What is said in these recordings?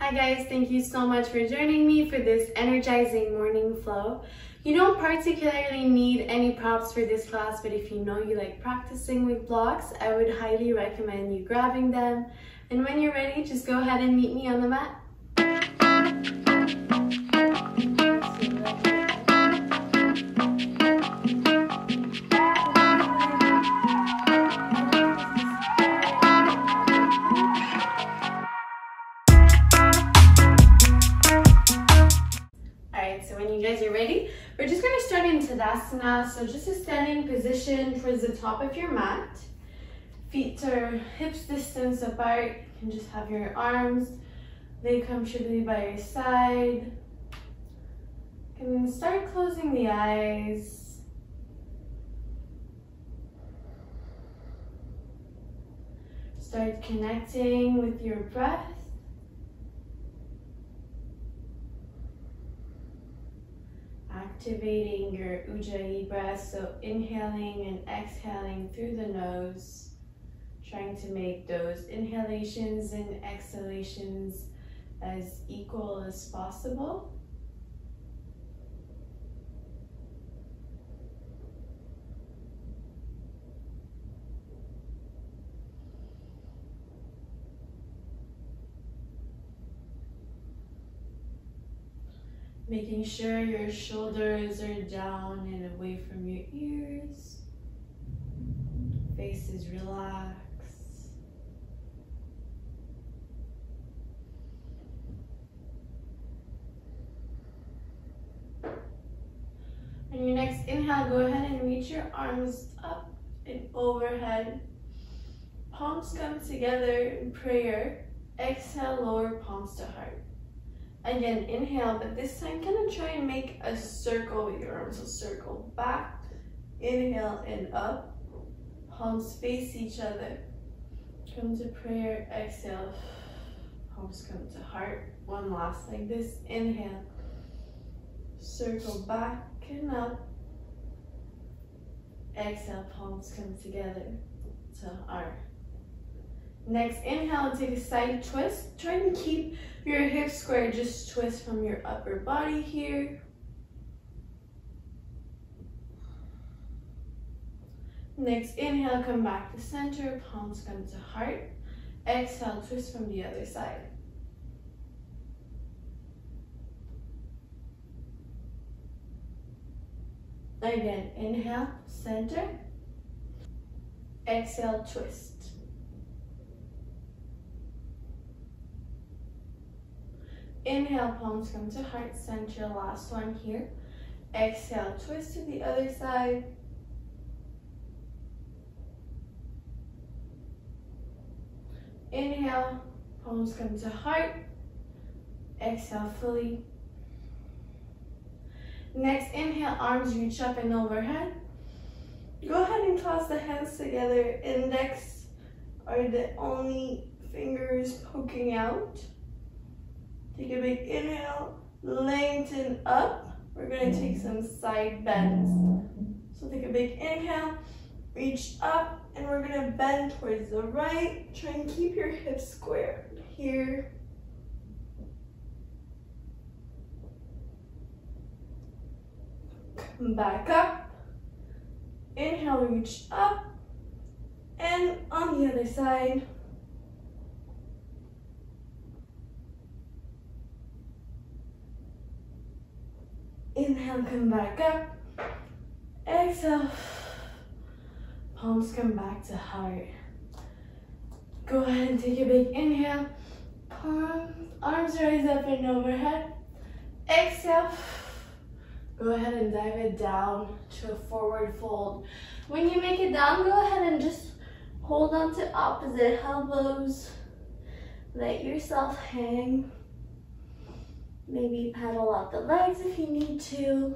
Hi guys, thank you so much for joining me for this energizing morning flow. You don't particularly need any props for this class, but if you know you like practicing with blocks, I would highly recommend you grabbing them. And when you're ready, just go ahead and meet me on the mat. So when you guys are ready, we're just going to start in Tadasana. So just a standing position towards the top of your mat. Feet are hips distance apart. You can just have your arms lay comfortably by your side. You can start closing the eyes. Start connecting with your breath. Activating your Ujjayi breath, so inhaling and exhaling through the nose, trying to make those inhalations and exhalations as equal as possible. Making sure your shoulders are down and away from your ears. Face is relaxed. On your next inhale, go ahead and reach your arms up and overhead. Palms come together in prayer. Exhale, lower palms to heart. Again, inhale, but this time kind of try and make a circle with your arms. So circle back, inhale and up. Palms face each other. Come to prayer, exhale. Palms come to heart. One last like this. Inhale. Circle back and up. Exhale, palms come together to heart. Next, inhale, take a side twist. Try and keep your hips square. Just twist from your upper body here. Next, inhale, come back to center. Palms come to heart. Exhale, twist from the other side. Again, inhale, center. Exhale, twist. Inhale, palms come to heart center, last one here. Exhale, twist to the other side. Inhale, palms come to heart. Exhale fully. Next, inhale, arms reach up and overhead. Go ahead and clasp the hands together. Index are the only fingers poking out. Take a big inhale, lengthen up. We're going to take some side bends. So take a big inhale, reach up, and we're going to bend towards the right. Try and keep your hips square here. Come back up. Inhale, reach up. And on the other side. Inhale, come back up. Exhale. Palms come back to heart. Go ahead and take a big inhale. Arms rise up and overhead. Exhale. Go ahead and dive it down to a forward fold. When you make it down, go ahead and just hold on to opposite elbows. Let yourself hang. Maybe paddle out the legs if you need to.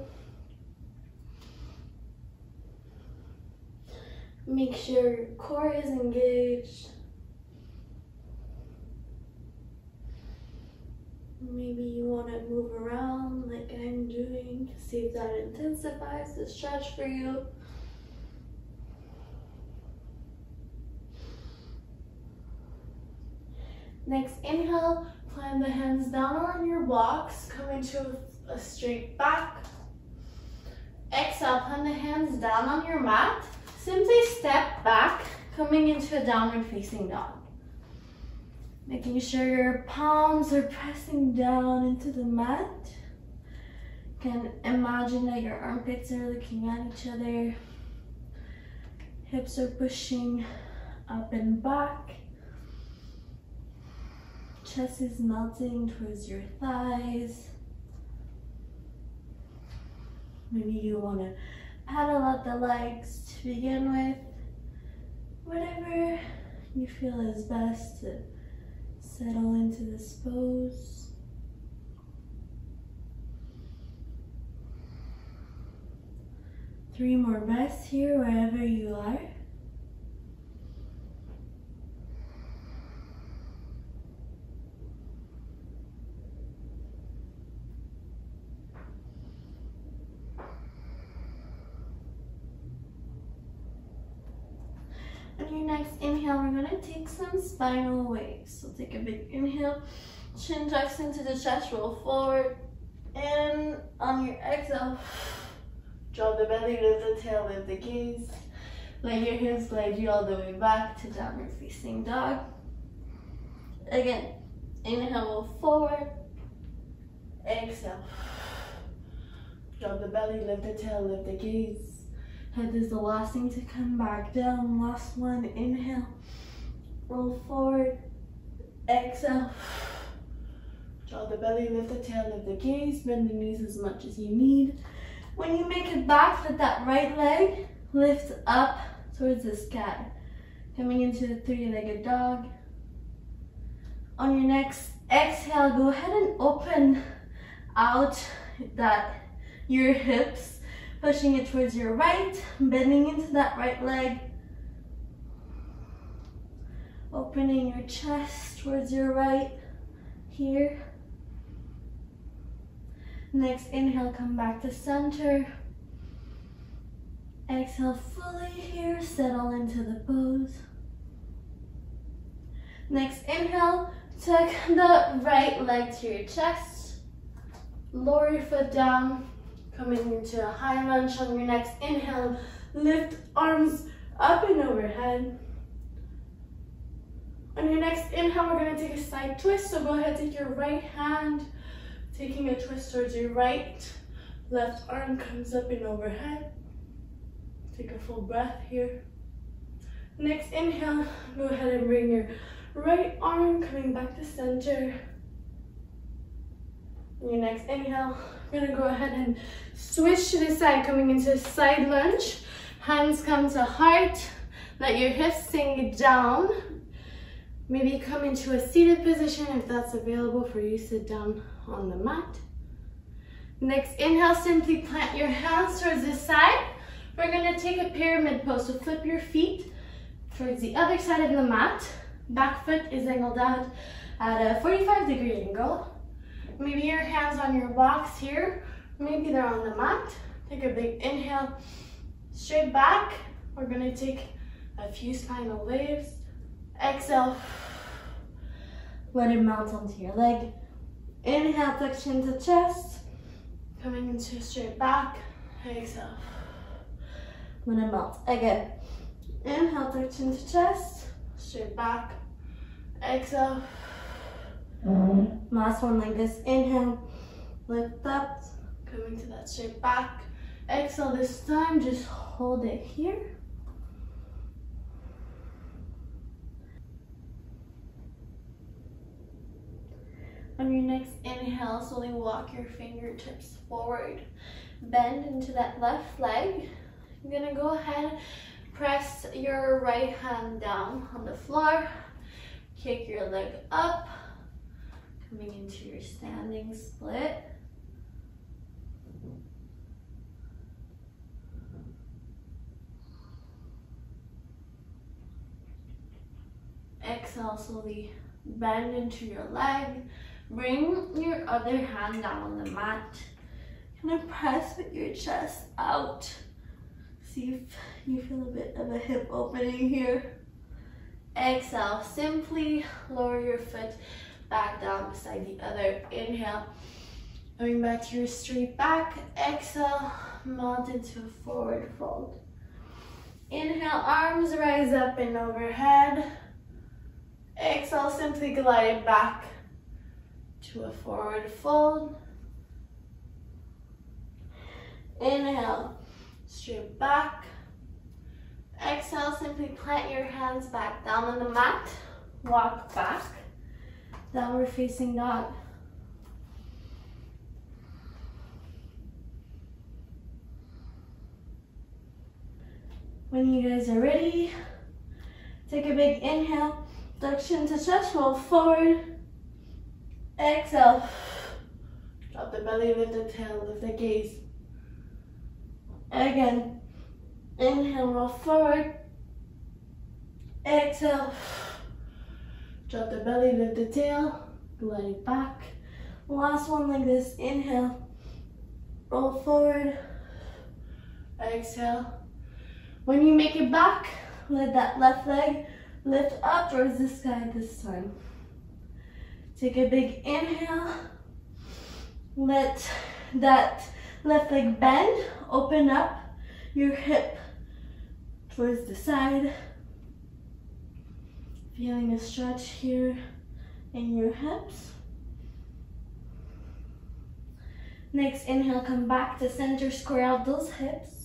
Make sure your core is engaged. Maybe you want to move around like I'm doing. See if that intensifies the stretch for you. Next, inhale, plant the hands down on your blocks, come into a straight back. Exhale, plant the hands down on your mat. Simply step back, coming into a downward facing dog. Making sure your palms are pressing down into the mat. You can imagine that your armpits are looking at each other. Hips are pushing up and back. Chest is melting towards your thighs. Maybe you want to paddle out the legs to begin with. Whatever you feel is best to settle into this pose. Three more breaths here wherever you are. On your next inhale, we're going to take some spinal waves. So take a big inhale, chin tucks into the chest, roll forward. And on your exhale, draw the belly, lift the tail, lift the gaze. Let your hips glide you all the way back to downward facing dog. Again, inhale, roll forward. Exhale. Draw the belly, lift the tail, lift the gaze. Head is the last thing to come back down. Last one, inhale. Roll forward. Exhale. Draw the belly, lift the tail, lift the gaze. Bend the knees as much as you need. When you make it back, let that right leg lift up towards the sky. Coming into the three-legged dog. On your next exhale, go ahead and open out your hips. Pushing it towards your right, bending into that right leg. Opening your chest towards your right here. Next inhale, come back to center. Exhale fully here, settle into the pose. Next inhale, tuck the right leg to your chest. Lower your foot down. Coming into a high lunge. On your next inhale, lift arms up and overhead. On your next inhale, we're going to take a side twist. So go ahead, take your right hand, taking a twist towards your right. Left arm comes up and overhead. Take a full breath here. Next inhale, go ahead and bring your right arm coming back to center. On your next inhale, we're going to go ahead and switch to the side, coming into a side lunge. Hands come to heart. Let your hips sink down. Maybe come into a seated position if that's available for you. Sit down on the mat. Next inhale, simply plant your hands towards the side. We're going to take a pyramid pose. So flip your feet towards the other side of the mat. Back foot is angled out at a 45-degree angle. Maybe your hands on your blocks here. Maybe they're on the mat. Take a big inhale, straight back. We're gonna take a few spinal waves. Exhale, let it melt onto your leg. Inhale, tuck chin to chest. Coming into a straight back. Exhale, let it melt. Again, inhale, tuck chin to chest. Straight back. Exhale. Last one like this. Inhale, lift up, coming to that straight back. Exhale this time, just hold it here. On your next inhale, slowly walk your fingertips forward. Bend into that left leg. You're gonna go ahead, press your right hand down on the floor. Kick your leg up. Coming into your standing split. Exhale, slowly bend into your leg. Bring your other hand down on the mat. Kind of press with your chest out. See if you feel a bit of a hip opening here. Exhale, simply lower your foot back down beside the other. Inhale, going back to your straight back. Exhale, melt into a forward fold. Inhale, arms rise up and overhead. Exhale, simply glide it back to a forward fold. Inhale, straight back. Exhale, simply plant your hands back down on the mat. Walk back. Downward facing dog. When you guys are ready, take a big inhale. Duck chin to chest, roll forward. Exhale. Drop the belly, lift the tail, lift the gaze. Again. Inhale, roll forward. Exhale. Drop the belly, lift the tail, glide it back. Last one like this. Inhale, roll forward. Exhale. When you make it back, let that left leg lift up towards the sky this time. Take a big inhale. Let that left leg bend, open up your hip towards the side. Feeling a stretch here in your hips. Next inhale, come back to center, square out those hips.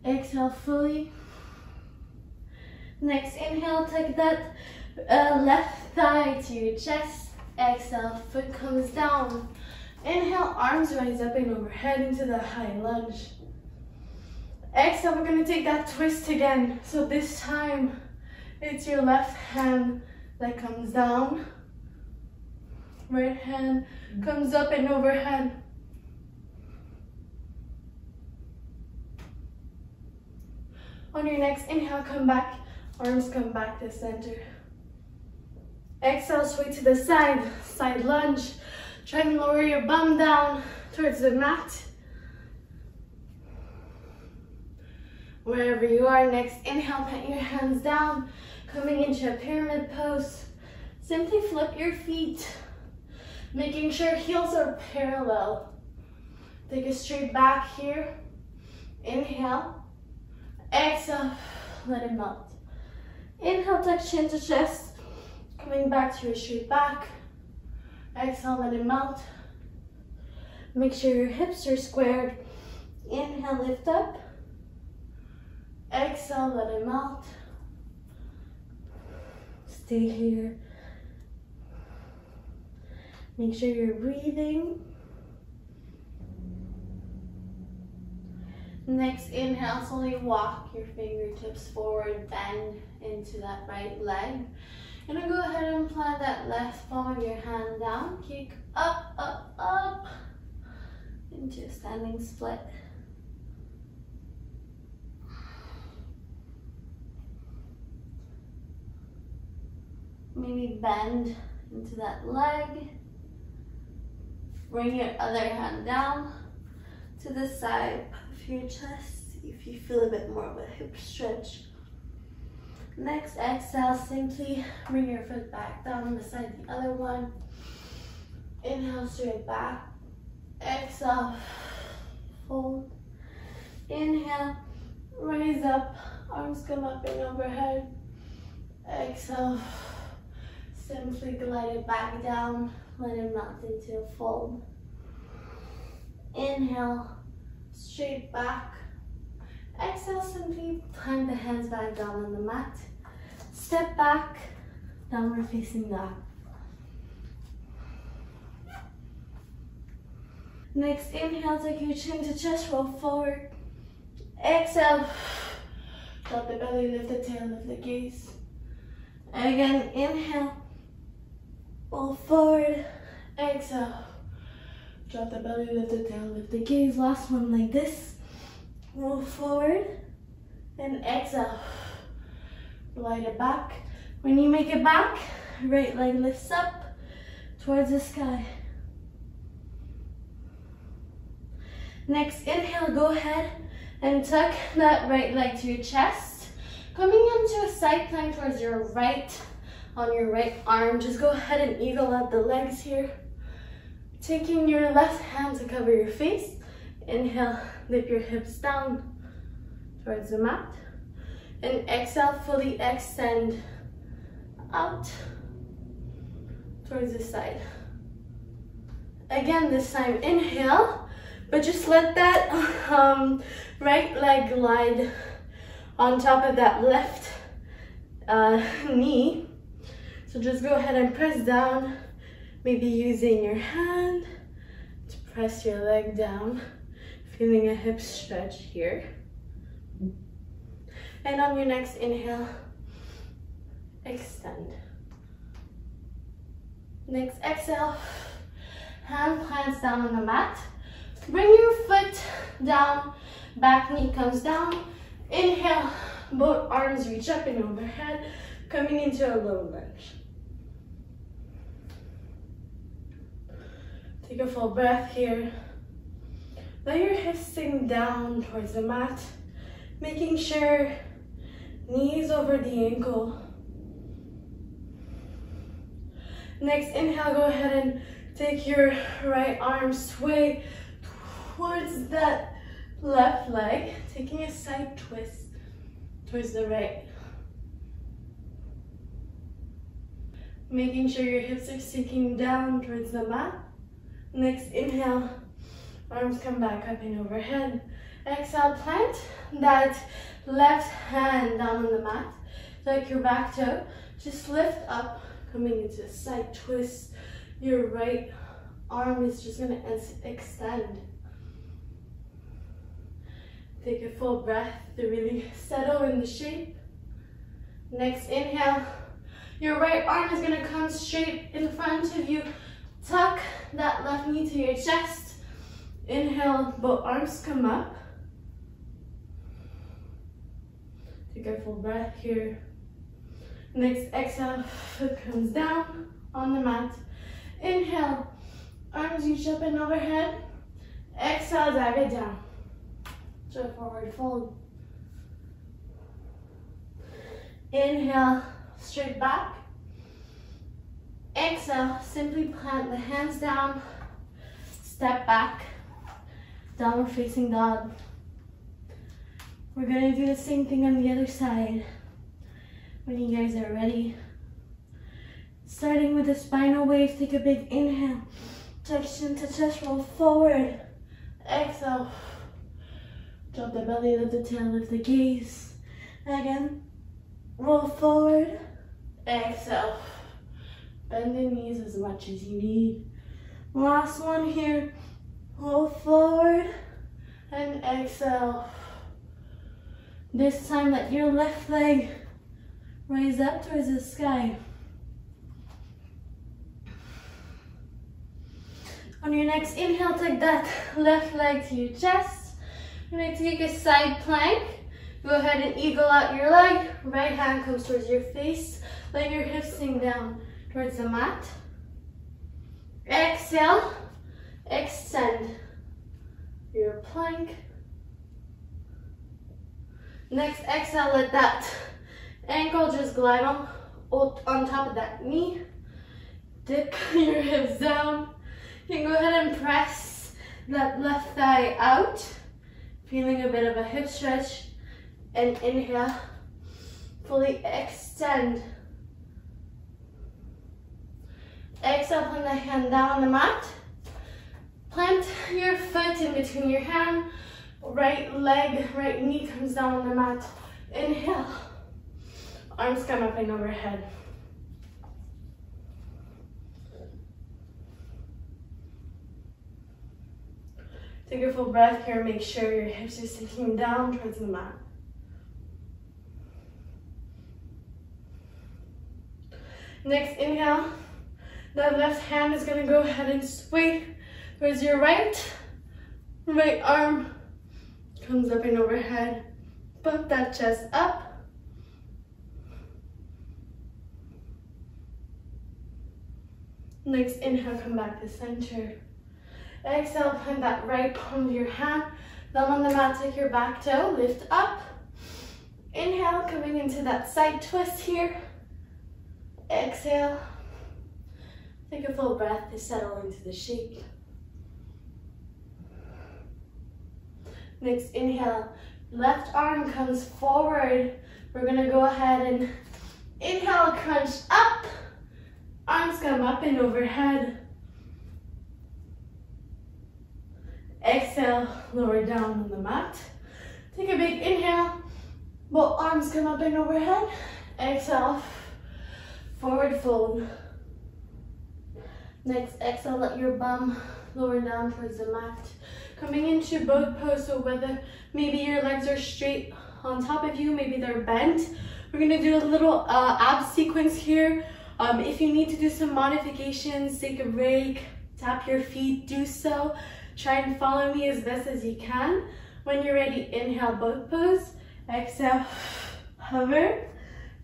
Exhale fully. Next inhale, take that left thigh to your chest. Exhale, foot comes down. Inhale, arms rise up and overhead into the high lunge. Exhale, we're going to take that twist again. So this time, it's your left hand that comes down. Right hand comes up and overhead. On your next inhale, come back. Arms come back to center. Exhale, sway to the side. Side lunge. Try and lower your bum down towards the mat. Wherever you are, next inhale, put your hands down, coming into a pyramid pose. Simply flip your feet, making sure heels are parallel. Take a straight back here. Inhale. Exhale, let it melt. Inhale, tuck chin to chest, coming back to your straight back. Exhale, let it melt. Make sure your hips are squared. Inhale, lift up. Exhale, let it melt. Stay here. Make sure you're breathing. Next inhale, slowly walk your fingertips forward, bend into that right leg. And then go ahead and plant that left palm of your hand down. Kick up, up, up into a standing split. Maybe bend into that leg. Bring your other hand down to the side of your chest if you feel a bit more of a hip stretch. Next exhale, simply bring your foot back down beside the other one. Inhale, straight back. Exhale, fold. Inhale, raise up. Arms come up and overhead. Exhale. Simply glide it back down, let it melt into a fold. Inhale, straight back. Exhale, simply plant the hands back down on the mat. Step back, downward facing dog. Next inhale, take your chin to chest, roll forward. Exhale, drop the belly, lift the tail, lift the gaze. Again, inhale. Roll forward, exhale. Drop the belly, lift the tail, lift the gaze. Last one like this. Roll forward and exhale. Glide it back. When you make it back, right leg lifts up towards the sky. Next inhale, go ahead and tuck that right leg to your chest. Coming into a side plank towards your right On your right arm, just go ahead and eagle out the legs here. Taking your left hand to cover your face. Inhale, lift your hips down towards the mat. And exhale, fully extend out towards the side. Again, this time inhale, but just let that right leg glide on top of that left knee. So just go ahead and press down, maybe using your hand to press your leg down, feeling a hip stretch here. And on your next inhale, extend. Next exhale, hand plants down on the mat. Bring your foot down, back knee comes down. Inhale, both arms reach up and overhead, coming into a low lunge. Take a full breath here. Let your hips sink down towards the mat, making sure knees over the ankle. Next inhale, go ahead and take your right arm, sway towards that left leg, taking a side twist towards the right. Making sure your hips are sinking down towards the mat. Next inhale, arms come back up and overhead. Exhale, plant that left hand down on the mat. Like your back toe, just lift up, coming into a side twist. Your right arm is just gonna extend. Take a full breath to really settle in the shape. Next inhale, your right arm is gonna come straight in front of you. Tuck that left knee to your chest. Inhale, both arms come up. Take a full breath here. Next exhale, foot comes down on the mat. Inhale, arms reach up and overhead. Exhale, dive it down. So forward fold. Inhale, straight back. Exhale, simply plant the hands down. Step back. Downward facing dog. We're gonna do the same thing on the other side. When you guys are ready. Starting with the spinal waves, take a big inhale. Touch chin to chest, roll forward. Exhale. Drop the belly, lift the tail, lift the gaze. Again, roll forward. Exhale. Bend the knees as much as you need. Last one here. Roll forward and exhale. This time, let your left leg rise up towards the sky. On your next inhale, take that left leg to your chest. You're going to take a side plank. Go ahead and eagle out your leg. Right hand comes towards your face. Let your hips sink down towards the mat. Exhale, extend your plank. Next exhale, let that ankle just glide on top of that knee. Dip your hips down. You can go ahead and press that left thigh out. Feeling a bit of a hip stretch. And inhale, fully extend. Exhale, plant the hand down on the mat. Plant your foot in between your hand. Right leg, right knee comes down on the mat. Inhale. Arms come up and overhead. Take a full breath here. Make sure your hips are sinking down towards the mat. Next inhale. That left hand is going to go ahead and sway towards your right. Right arm comes up and overhead. Pump that chest up. Next inhale, come back to center. Exhale, plant that right palm of your hand down on the mat, take your back toe, lift up. Inhale, coming into that side twist here. exhale. Take a full breath to settle into the shape. Next inhale, left arm comes forward. We're gonna go ahead and inhale, crunch up. Arms come up and overhead. Exhale, lower down on the mat. Take a big inhale. Both arms come up and overhead. Exhale, forward fold. Next exhale, let your bum lower down towards the mat. Coming into boat pose, so whether maybe your legs are straight on top of you, maybe they're bent. We're gonna do a little ab sequence here. If you need to do some modifications, take a break, tap your feet, do so. Try and follow me as best as you can. When you're ready, inhale, boat pose. Exhale, hover.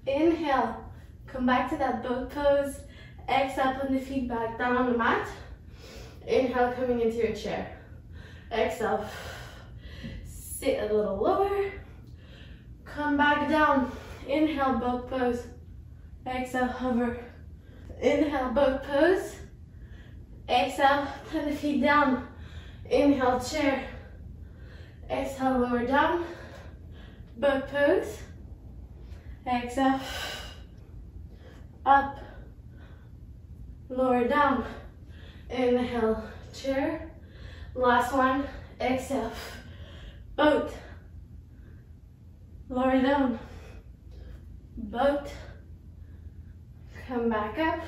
Inhale, come back to that boat pose. Exhale, put the feet back down on the mat. Inhale, coming into your chair. Exhale, sit a little lower. Come back down. Inhale, boat pose. Exhale, hover. Inhale, boat pose. Exhale, put the feet down. Inhale, chair. Exhale, lower down. Boat pose. Exhale, up. Lower down. Inhale, chair. Last one. Exhale, boat. Lower down. Boat. Come back up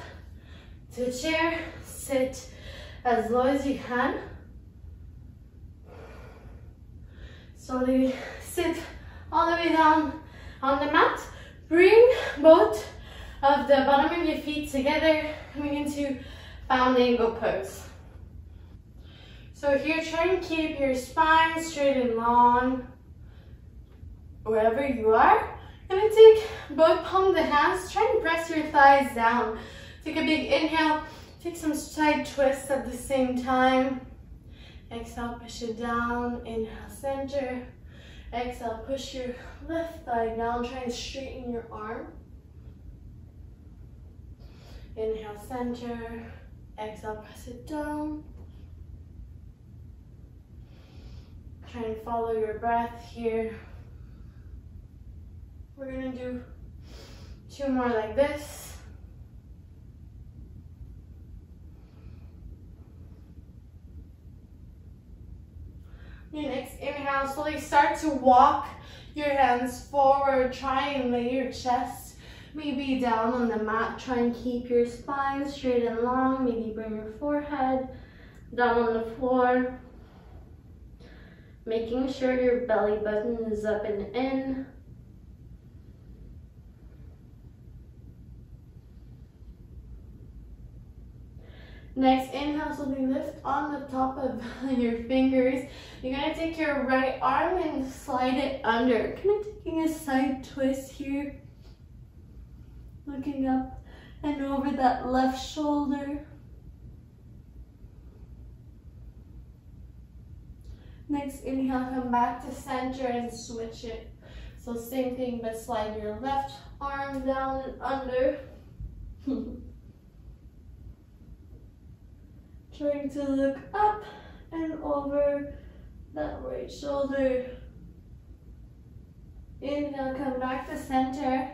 to chair. Sit as low as you can. Slowly sit all the way down on the mat. Bring both of the bottom of your feet together, coming into bound angle pose. So here, try and keep your spine straight and long wherever you are. Gonna take both palms of the hands, try and press your thighs down. Take a big inhale, take some side twists at the same time. Exhale, push it down, inhale, center. Exhale, push your left thigh down, try and straighten your arm. Inhale, center. Exhale, press it down. Try and follow your breath here. We're gonna do 2 more like this. Your next inhale, slowly start to walk your hands forward. Try and lay your chest maybe down on the mat. Try and keep your spine straight and long. Maybe bring your forehead down on the floor. Making sure your belly button is up and in. Next, inhale, slowly lift on the top of your fingers. You're gonna take your right arm and slide it under. Kind of taking a side twist here. Looking up and over that left shoulder. Next, inhale, come back to center and switch it. So same thing, but slide your left arm down and under. Trying to look up and over that right shoulder. Inhale, come back to center.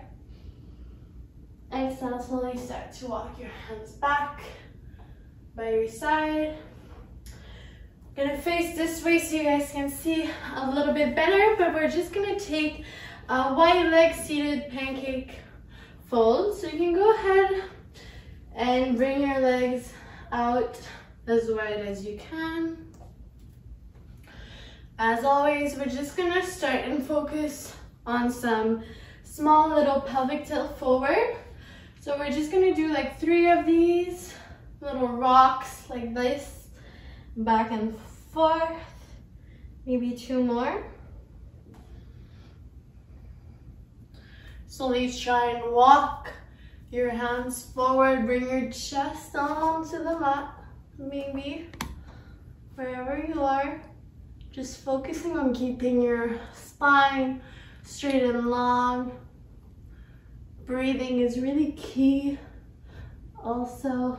Exhale, slowly start to walk your hands back by your side. Gonna face this way so you guys can see a little bit better, but we're just gonna take a wide leg seated pancake fold. So you can go ahead and bring your legs out as wide as you can. As always, we're just gonna start and focus on some small little pelvic tilt forward. So we're just gonna do like 3 of these little rocks like this, back and forth, maybe 2 more. Slowly try and walk your hands forward, bring your chest down onto the mat. Maybe wherever you are, just focusing on keeping your spine straight and long. Breathing is really key Also,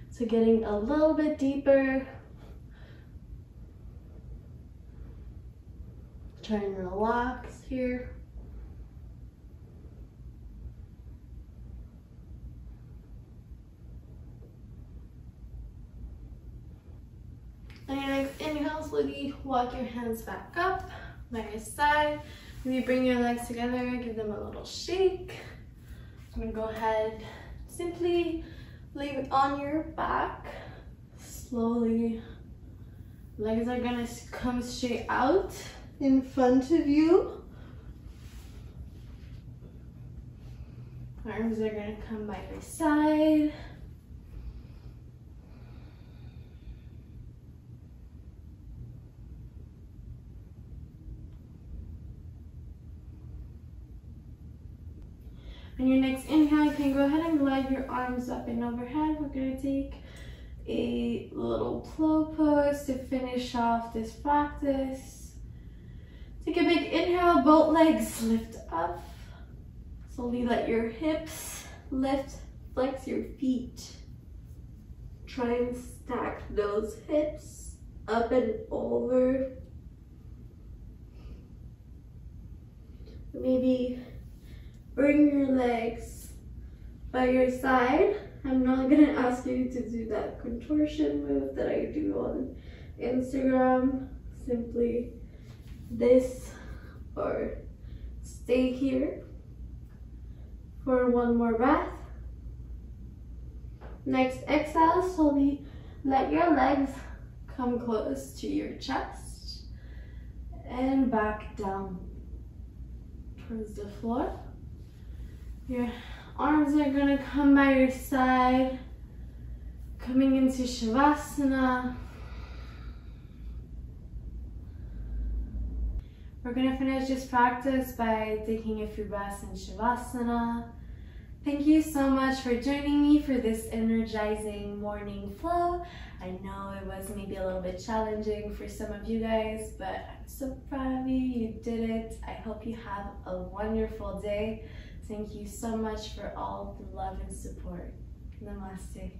so getting a little bit deeper. Try and relax here. And your next inhale, slowly walk your hands back up by your side. Maybe bring your legs together, give them a little shake. I'm gonna go ahead, simply lay on your back. Slowly, legs are gonna come straight out in front of you. Arms are gonna come by your side. On your next inhale, you can go ahead and glide your arms up and overhead. We're gonna take a little plow pose to finish off this practice. Take a big inhale, both legs lift up. Slowly let your hips lift, flex your feet. Try and stack those hips up and over. Maybe bring your legs by your side. I'm not gonna ask you to do that contortion move that I do on Instagram. Simply this, or stay here for one more breath. Next exhale, slowly let your legs come close to your chest and back down towards the floor. Your arms are gonna come by your side, coming into Shavasana. We're gonna finish this practice by taking a few breaths in Shavasana. Thank you so much for joining me for this energizing morning flow. I know it was maybe a little bit challenging for some of you guys, but I'm so proud of you. You did it. I hope you have a wonderful day. Thank you so much for all the love and support. Namaste.